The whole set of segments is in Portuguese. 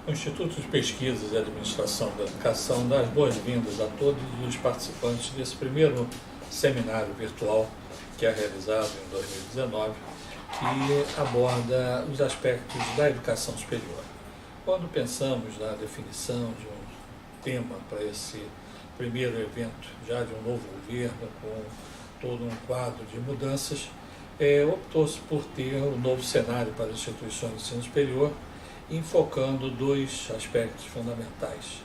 O Instituto de Pesquisas e Administração da Educação dá as boas-vindas a todos os participantes desse primeiro seminário virtual que é realizado em 2019, que aborda os aspectos da educação superior. Quando pensamos na definição de um tema para esse primeiro evento, já de um novo governo, com todo um quadro de mudanças, optou-se por ter um novo cenário para as instituições de ensino superior, enfocando dois aspectos fundamentais: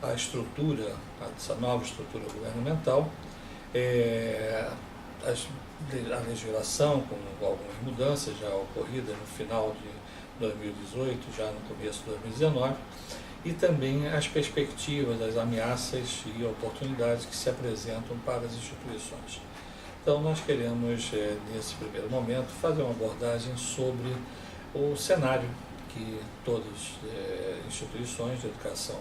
a estrutura, essa nova estrutura governamental, a legislação, com algumas mudanças já ocorridas no final de 2018, já no começo de 2019, e também as perspectivas, as ameaças e oportunidades que se apresentam para as instituições. Então, nós queremos, nesse primeiro momento, fazer uma abordagem sobre o cenário que todas as instituições de educação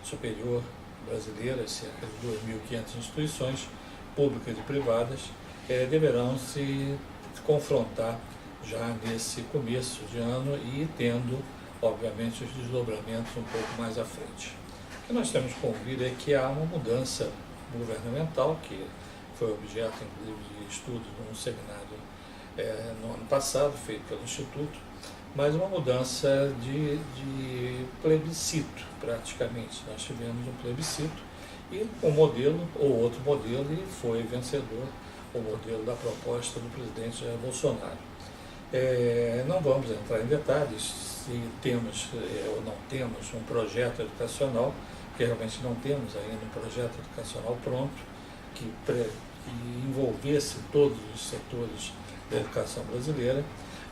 superior brasileiras, cerca de 2.500 instituições públicas e privadas, deverão se confrontar já nesse começo de ano e tendo, obviamente, os desdobramentos um pouco mais à frente. O que nós temos que convir é que há uma mudança governamental, que foi objeto, inclusive, de estudo num seminário no ano passado, feito pelo Instituto, mas uma mudança de plebiscito, praticamente. Nós tivemos um plebiscito e um modelo ou outro modelo, e foi vencedor o modelo da proposta do presidente Jair Bolsonaro. Não vamos entrar em detalhes se temos ou não temos um projeto educacional, porque realmente não temos ainda um projeto educacional pronto, que envolvesse todos os setores da educação brasileira,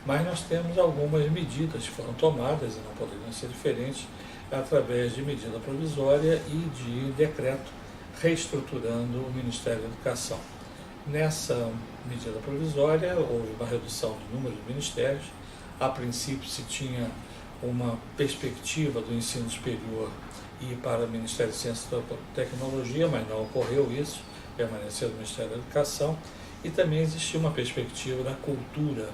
mas nós temos algumas medidas que foram tomadas e não poderiam ser diferentes, através de medida provisória e de decreto reestruturando o Ministério da Educação. Nessa medida provisória houve uma redução do número de ministérios. A princípio se tinha uma perspectiva do ensino superior ir para o Ministério de Ciência e Tecnologia, mas não ocorreu isso, permaneceu no Ministério da Educação, e também existia uma perspectiva da cultura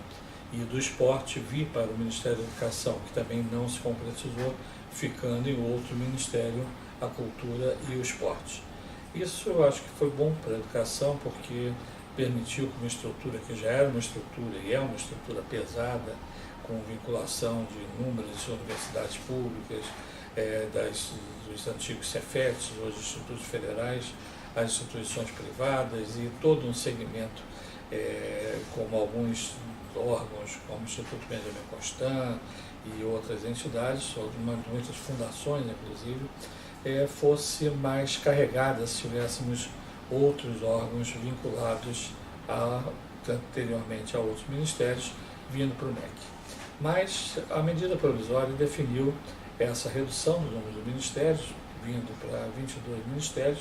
e do esporte vir para o Ministério da Educação, que também não se concretizou, ficando em outro ministério a cultura e o esporte. Isso eu acho que foi bom para a educação, porque permitiu que uma estrutura que já era uma estrutura e é uma estrutura pesada, com vinculação de inúmeras universidades públicas, dos antigos Cefetes, hoje institutos federais, as instituições privadas e todo um segmento, como alguns órgãos, como o Instituto Benjamin Constant e outras entidades, muitas fundações, inclusive, fosse mais carregada se tivéssemos outros órgãos vinculados anteriormente a outros ministérios, vindo para o MEC. Mas a medida provisória definiu essa redução do número de ministérios, vindo para 22 ministérios,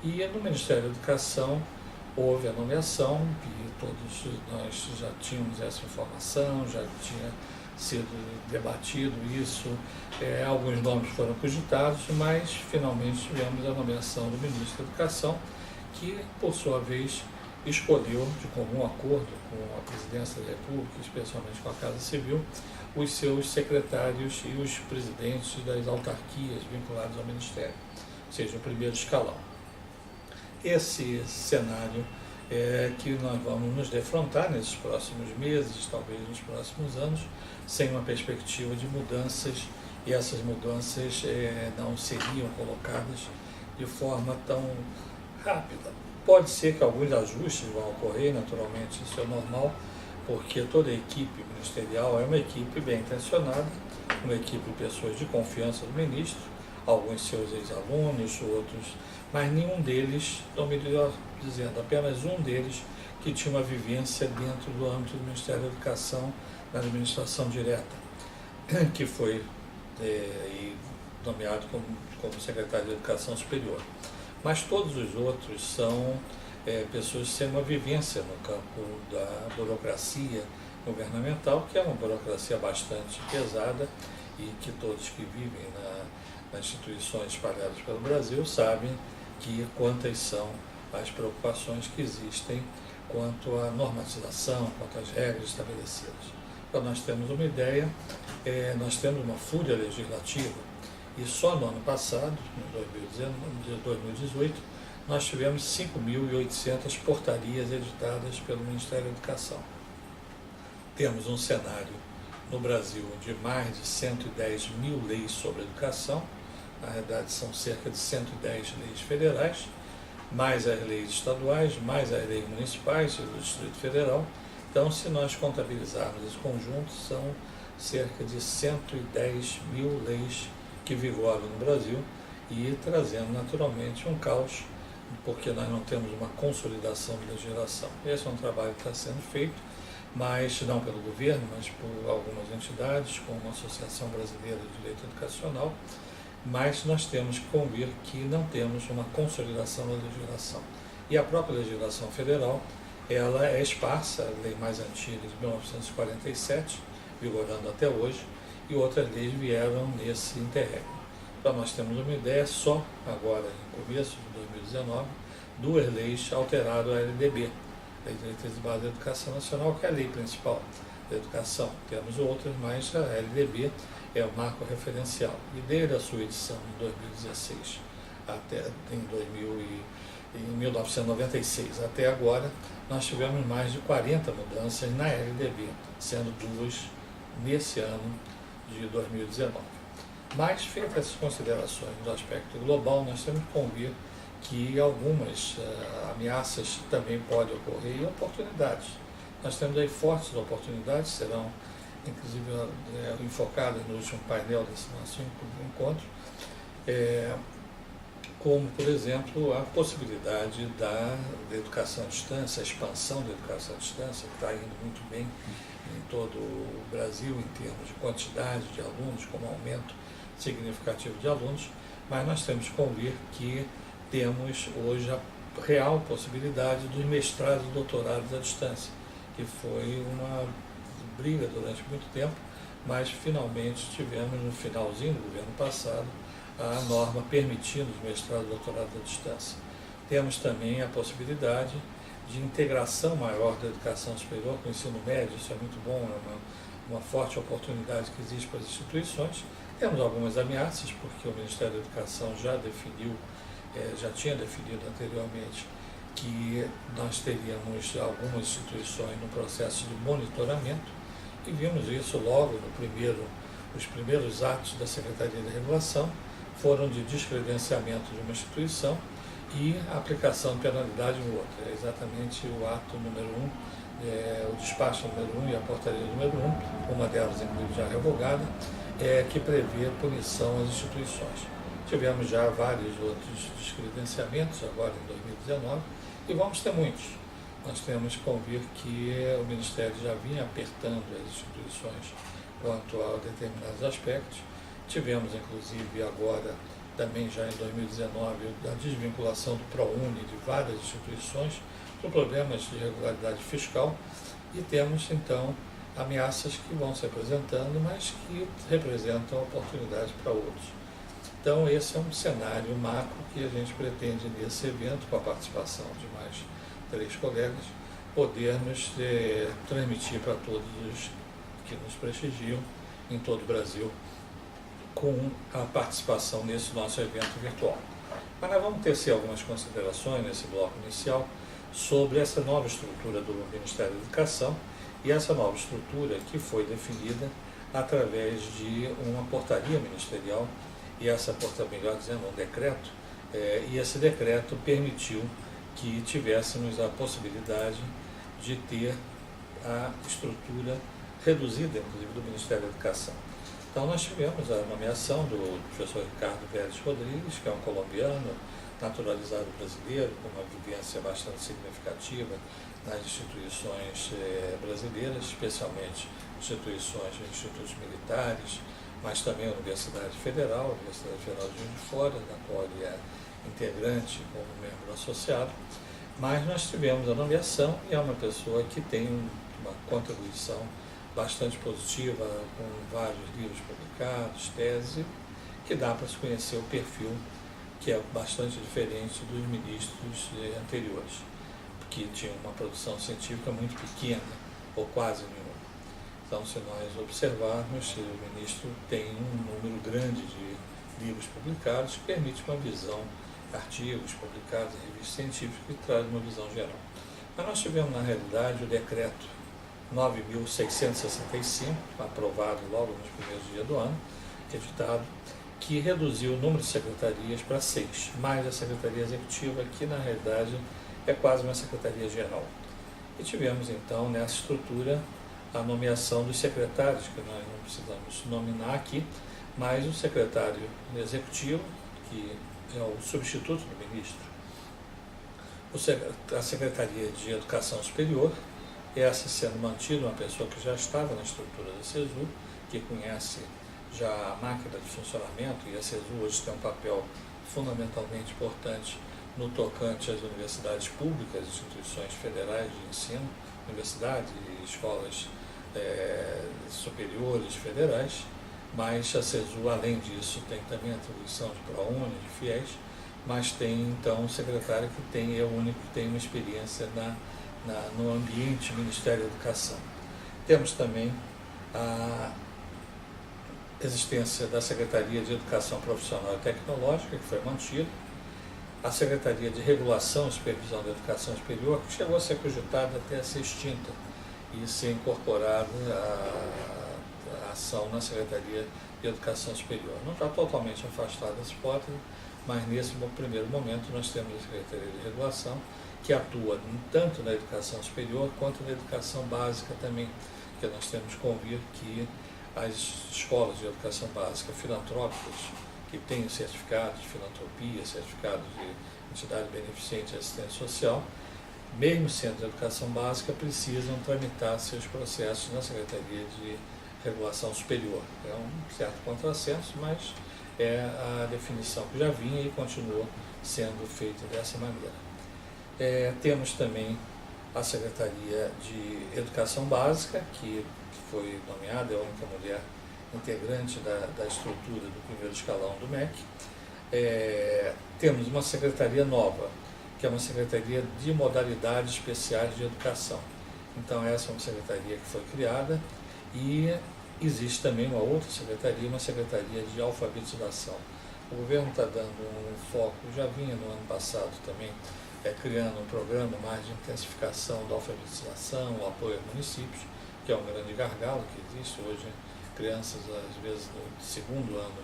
e no Ministério da Educação houve a nomeação, e todos nós já tínhamos essa informação, já tinha sido debatido isso, alguns nomes foram cogitados, mas finalmente tivemos a nomeação do ministro da Educação, que, por sua vez, escolheu, de comum acordo com a Presidência da República, especialmente com a Casa Civil, os seus secretários e os presidentes das autarquias vinculadas ao Ministério, ou seja, o primeiro escalão. Esse cenário que nós vamos nos defrontar nesses próximos meses, talvez nos próximos anos, sem uma perspectiva de mudanças, e essas mudanças não seriam colocadas de forma tão rápida. Pode ser que alguns ajustes vão ocorrer, naturalmente, isso é normal, porque toda a equipe ministerial é uma equipe bem intencionada, uma equipe de pessoas de confiança do ministro, alguns seus ex-alunos, outros, mas nenhum deles, ou melhor dizendo, apenas um deles, que tinha uma vivência dentro do âmbito do Ministério da Educação, na administração direta, que foi nomeado como secretário de Educação Superior. Mas todos os outros são pessoas que têm uma vivência no campo da burocracia governamental, que é uma burocracia bastante pesada e que todos que vivem nas instituições espalhadas pelo Brasil sabem quantas são as preocupações que existem quanto à normatização, quanto às regras estabelecidas. para nós termos uma ideia, nós temos uma fúria legislativa e só no ano passado, em 2018, nós tivemos 5.800 portarias editadas pelo Ministério da Educação. Temos um cenário no Brasil de mais de 110 mil leis sobre educação, na verdade são cerca de 110 leis federais, mais as leis estaduais, mais as leis municipais e do Distrito Federal. Então, se nós contabilizarmos esse conjunto, são cerca de 110 mil leis que vigoram no Brasil e trazendo naturalmente um caos, porque nós não temos uma consolidação de legislação. Esse é um trabalho que está sendo feito, mas não pelo governo, mas por algumas entidades, como a Associação Brasileira de Direito Educacional, mas nós temos que convir que não temos uma consolidação da legislação. E a própria legislação federal, ela é esparsa, a lei mais antiga de 1947, vigorando até hoje, e outras leis vieram nesse interregno. Para nós termos uma ideia, só agora, no começo de 2019, 2 leis alteraram a LDB, Lei de Diretrizes Básicas da Educação Nacional, que é a lei principal da educação. Temos outras, mas a LDB é o marco referencial. E desde a sua edição em 2016 até em 1996 até agora, nós tivemos mais de 40 mudanças na LDB, sendo 2 nesse ano de 2019. Mas, feitas essas considerações do aspecto global, nós temos que convir que algumas ameaças também podem ocorrer e oportunidades. Nós temos aí fortes oportunidades, serão inclusive enfocadas no último painel desse nosso encontro, como, por exemplo, a possibilidade da educação à distância, a expansão da educação à distância, que está indo muito bem em todo o Brasil em termos de quantidade de alunos, como aumento significativo de alunos, mas nós temos que convir que temos hoje a real possibilidade dos mestrados e doutorados à distância, que foi uma briga durante muito tempo, mas finalmente tivemos no finalzinho do governo passado a norma permitindo os mestrados e doutorados à distância. Temos também a possibilidade de integração maior da educação superior com o ensino médio, isso é muito bom, é uma forte oportunidade que existe para as instituições. Temos algumas ameaças, porque o Ministério da Educação já tinha definido anteriormente que nós teríamos algumas instituições no processo de monitoramento, e vimos isso logo os primeiros atos da Secretaria de Regulação foram de descredenciamento de uma instituição e aplicação de penalidade em outra. É exatamente o ato número 1, o despacho número 1 e a portaria número 1, uma delas inclusive já revogada, que prevê punição às instituições. Tivemos já vários outros descredenciamentos agora em 2019 e vamos ter muitos. Nós temos que convir que o Ministério já vinha apertando as instituições quanto a determinados aspectos. Tivemos, inclusive, agora, também já em 2019, a desvinculação do ProUni de várias instituições por problemas de irregularidade fiscal e temos, então, ameaças que vão se apresentando, mas que representam oportunidades para outros. Então, esse é um cenário macro que a gente pretende, nesse evento, com a participação de mais 3 colegas, podermos transmitir para todos os que nos prestigiam em todo o Brasil com a participação nesse nosso evento virtual. Mas nós vamos tecer algumas considerações nesse bloco inicial sobre essa nova estrutura do Ministério da Educação e essa nova estrutura que foi definida através de uma portaria ministerial e essa portaria, melhor dizendo, um decreto, e esse decreto permitiu que tivéssemos a possibilidade de ter a estrutura reduzida, inclusive, do Ministério da Educação. Então, nós tivemos a nomeação do professor Ricardo Vélez Rodrigues, que é um colombiano, naturalizado brasileiro, com uma vivência bastante significativa nas instituições brasileiras, especialmente institutos militares, mas também a Universidade Federal de Juiz de Fora, da qual ele é integrante como membro associado. Mas nós tivemos a nomeação e é uma pessoa que tem uma contribuição bastante positiva, com vários livros publicados, tese, que dá para se conhecer o perfil, que é bastante diferente dos ministros anteriores, que tinham uma produção científica muito pequena, ou quase nenhuma. Então, se nós observarmos, o ministro tem um número grande de livros publicados que permite uma visão, artigos publicados em revistas científicas que traz uma visão geral. Mas nós tivemos, na realidade, o decreto 9.665, aprovado logo nos primeiros dias do ano, editado, que reduziu o número de secretarias para 6, mais a Secretaria Executiva, que na realidade é quase uma Secretaria Geral. E tivemos então nessa estrutura a nomeação dos secretários, que nós não precisamos nominar aqui, mas o secretário executivo, que é o substituto do ministro, a Secretaria de Educação Superior, essa sendo mantida uma pessoa que já estava na estrutura da CESU, que conhece já a máquina de funcionamento, e a CESU hoje tem um papel fundamentalmente importante no tocante às universidades públicas, instituições federais de ensino, universidades e escolas superiores federais, mas a CESU, além disso, tem também a atribuição de ProUni, de FIES, mas tem então um secretário que é o único que tem uma experiência no ambiente Ministério da Educação. Temos também a existência da Secretaria de Educação Profissional e Tecnológica, que foi mantida, a Secretaria de Regulação e Supervisão da Educação Superior, que chegou a ser cogitada até a ser extinta e ser incorporada à ação na Secretaria de Educação Superior. Não está totalmente afastada dessa hipótese, mas nesse primeiro momento nós temos a Secretaria de Regulação, que atua tanto na educação superior quanto na educação básica também, porque nós temos que convir que as escolas de educação básica filantrópicas, que têm certificados de filantropia, certificados de entidade beneficente e assistência social, mesmo sendo de educação básica, precisam tramitar seus processos na Secretaria de Regulação Superior. É um certo contrassenso, mas é a definição que já vinha e continua sendo feita dessa maneira. Temos também a Secretaria de Educação Básica, que foi nomeada, é a única mulher integrante da estrutura do primeiro escalão do MEC. Temos uma secretaria nova, que é uma secretaria de modalidades especiais de educação. Então essa é uma secretaria que foi criada e existe também uma outra secretaria, uma secretaria de alfabetização. O governo está dando um foco, já vinha no ano passado também, criando um programa mais de intensificação da alfabetização, o apoio aos municípios, que é um grande gargalo que existe hoje. Crianças, às vezes, no segundo ano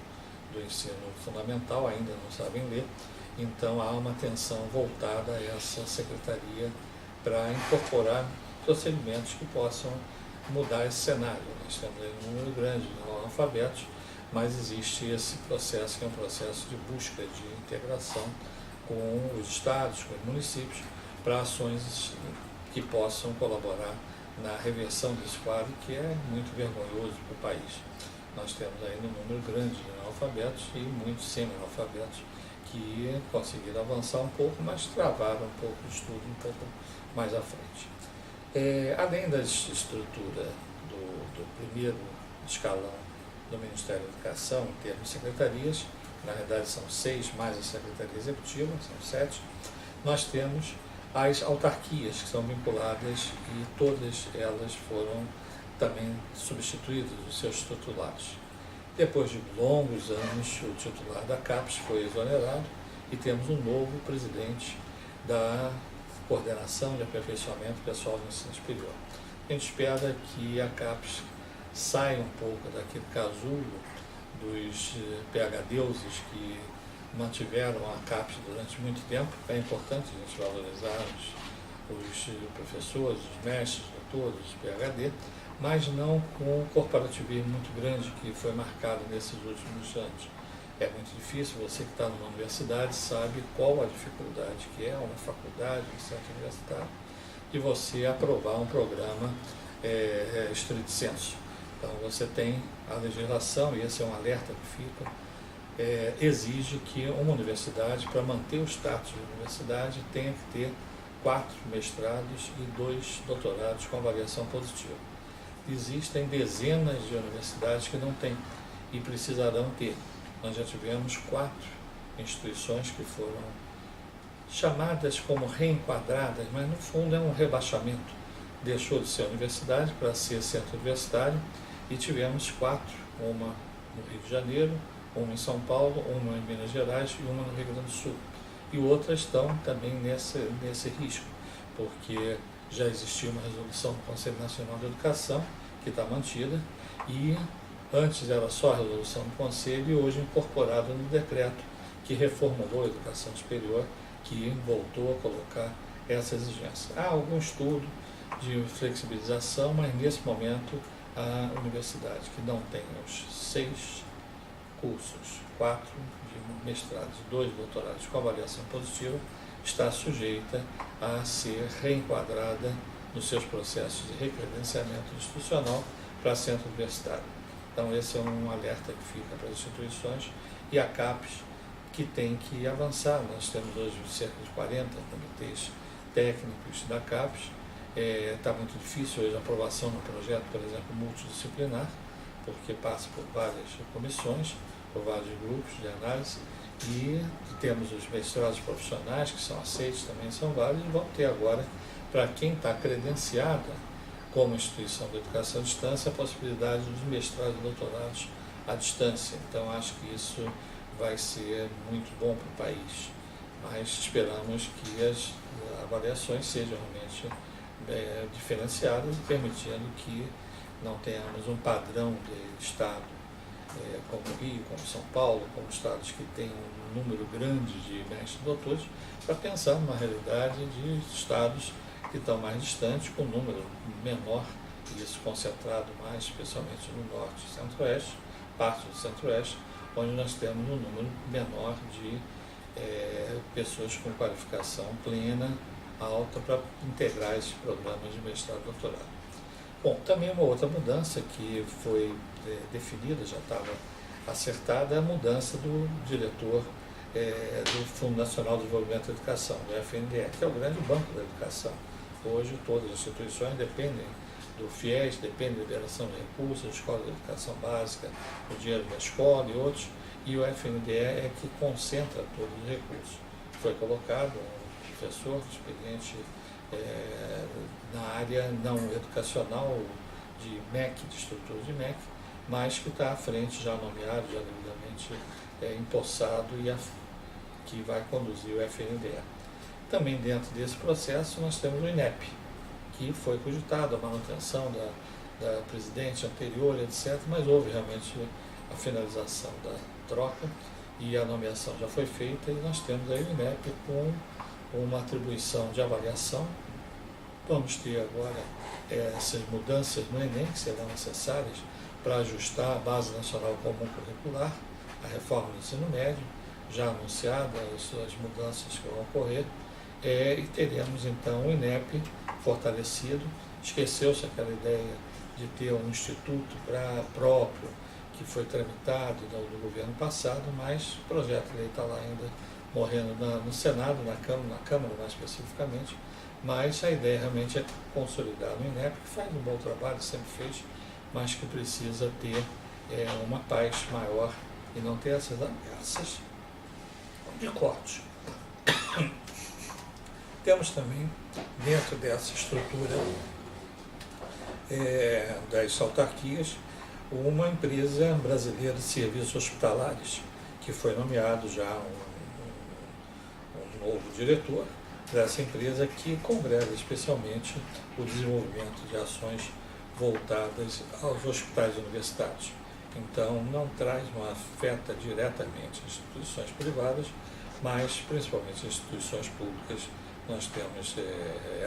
do ensino fundamental ainda não sabem ler, então há uma atenção voltada a essa secretaria para incorporar procedimentos que possam mudar esse cenário. Nós temos aí um número grande de analfabetos, mas existe esse processo, que é um processo de busca de integração com os estados, com os municípios, para ações que possam colaborar na reversão desse quadro, que é muito vergonhoso para o país. Nós temos ainda um número grande de analfabetos e muitos semi-analfabetos que conseguiram avançar um pouco, mas travaram um pouco o estudo um pouco mais à frente. Além da estrutura do primeiro escalão do Ministério da Educação, em termos de secretarias, na verdade são 6, mais a Secretaria Executiva, são 7, nós temos as autarquias, que são vinculadas, e todas elas foram também substituídas dos seus titulares. Depois de longos anos, o titular da CAPES foi exonerado e temos um novo presidente da Coordenação de Aperfeiçoamento Pessoal do Ensino Superior. A gente espera que a CAPES saia um pouco daquele casulo dos PhDeuses que mantiveram a CAPES durante muito tempo. É importante a gente valorizar os professores, os mestres, os doutores, os PhD, mas não com um corporativismo muito grande que foi marcado nesses últimos anos. É muito difícil, você que está numa universidade sabe qual a dificuldade que é uma faculdade, um centro universitário, de você aprovar um programa estrito sensu. Então você tem a legislação, e esse é um alerta que fica, exige que uma universidade, para manter o status de universidade, tenha que ter 4 mestrados e 2 doutorados com avaliação positiva. Existem dezenas de universidades que não têm e precisarão ter. Nós já tivemos 4 instituições que foram chamadas como reenquadradas, mas no fundo é um rebaixamento, deixou de ser universidade para ser centro universitário e tivemos 4, uma no Rio de Janeiro, uma em São Paulo, uma em Minas Gerais e uma no Rio Grande do Sul. E outras estão também nesse risco, porque já existia uma resolução do Conselho Nacional de Educação, que está mantida, e antes era só a resolução do Conselho e hoje incorporada no decreto que reformulou a educação superior, que voltou a colocar essa exigência. Há algum estudo de flexibilização, mas nesse momento a universidade que não tem os 6 cursos, 4 de mestrados e 2 doutorados com avaliação positiva, está sujeita a ser reenquadrada nos seus processos de recredenciamento institucional para centro universitário. Então esse é um alerta que fica para as instituições e a CAPES, que tem que avançar. Nós temos hoje cerca de 40 comitês técnicos da CAPES. Está muito difícil hoje a aprovação no projeto, por exemplo, multidisciplinar, porque passa por várias comissões, por vários grupos de análise, e temos os mestrados profissionais, que são aceitos, também são válidos, e vão ter agora, para quem está credenciada como instituição de educação à distância, a possibilidade dos mestrados e doutorados à distância. Então, acho que isso vai ser muito bom para o país, mas esperamos que as avaliações sejam realmente diferenciadas, permitindo que não tenhamos um padrão de estado como o Rio, como São Paulo, como estados que têm um número grande de mestres e doutores, para pensar numa realidade de estados que estão mais distantes, com um número menor, e isso concentrado mais especialmente no norte e centro-oeste, parte do centro-oeste, onde nós temos um número menor de pessoas com qualificação plena, alta, para integrar esses programas de mestrado e doutorado. Bom, também uma outra mudança que foi definida, já estava acertada, é a mudança do diretor do Fundo Nacional de Desenvolvimento da Educação, do FNDE, que é o grande banco da educação. Hoje todas as instituições dependem do FIES, dependem da liberação de recursos, da Escola de Educação Básica, o dinheiro da escola e outros, e o FNDE é que concentra todos os recursos. Foi colocado um professor experiente na área não educacional de MEC, de estrutura de MEC, mas que está à frente, já nomeado, já devidamente empossado, e que vai conduzir o FNDE. Também dentro desse processo nós temos o INEP, que foi cogitado a manutenção da presidente anterior, etc., mas houve realmente a finalização da troca e a nomeação já foi feita, e nós temos aí o INEP com uma atribuição de avaliação. Vamos ter agora essas mudanças no Enem, que serão necessárias para ajustar a Base Nacional Comum Curricular, a reforma do ensino médio, já anunciada as mudanças que vão ocorrer, e teremos então o INEP fortalecido. Esqueceu-se aquela ideia de ter um instituto próprio, que foi tramitado no governo passado, mas o projeto de lei está lá ainda morrendo no Senado, na Câmara mais especificamente, mas a ideia realmente é consolidar o INEP, que faz um bom trabalho, sempre fez, mas que precisa ter uma paz maior e não ter essas ameaças de corte. Temos também, dentro dessa estrutura das autarquias, uma empresa brasileira de serviços hospitalares, que foi nomeado já um novo diretor dessa empresa, que congrega especialmente o desenvolvimento de ações voltadas aos hospitais universitários. Então, não afeta diretamente as instituições privadas, mas principalmente as instituições públicas. Nós temos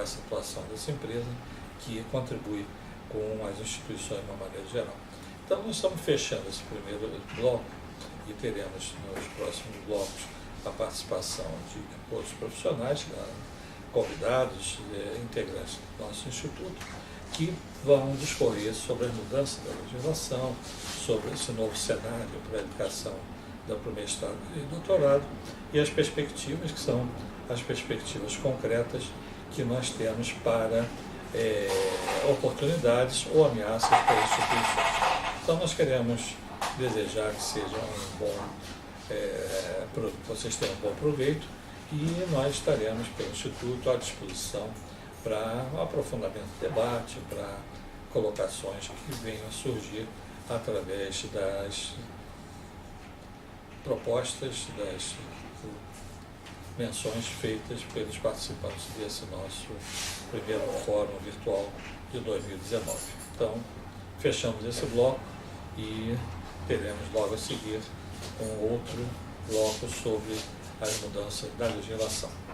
essa atuação dessa empresa, que contribui com as instituições de uma maneira geral. Então, nós estamos fechando esse primeiro bloco e teremos nos próximos blocos a participação de outros profissionais, convidados, integrantes do nosso instituto, que vão discorrer sobre as mudanças da legislação, sobre esse novo cenário para a educação para o mestrado e doutorado, e as perspectivas, que são as perspectivas concretas que nós temos para oportunidades ou ameaças para as instituições. Então, nós queremos desejar que seja vocês tenham um bom proveito, e nós estaremos pelo Instituto à disposição para aprofundamento do debate, para colocações que venham a surgir através das propostas, das menções feitas pelos participantes desse nosso primeiro fórum virtual de 2019. Então, fechamos esse bloco e teremos logo a seguir um outro bloco sobre as mudanças da legislação.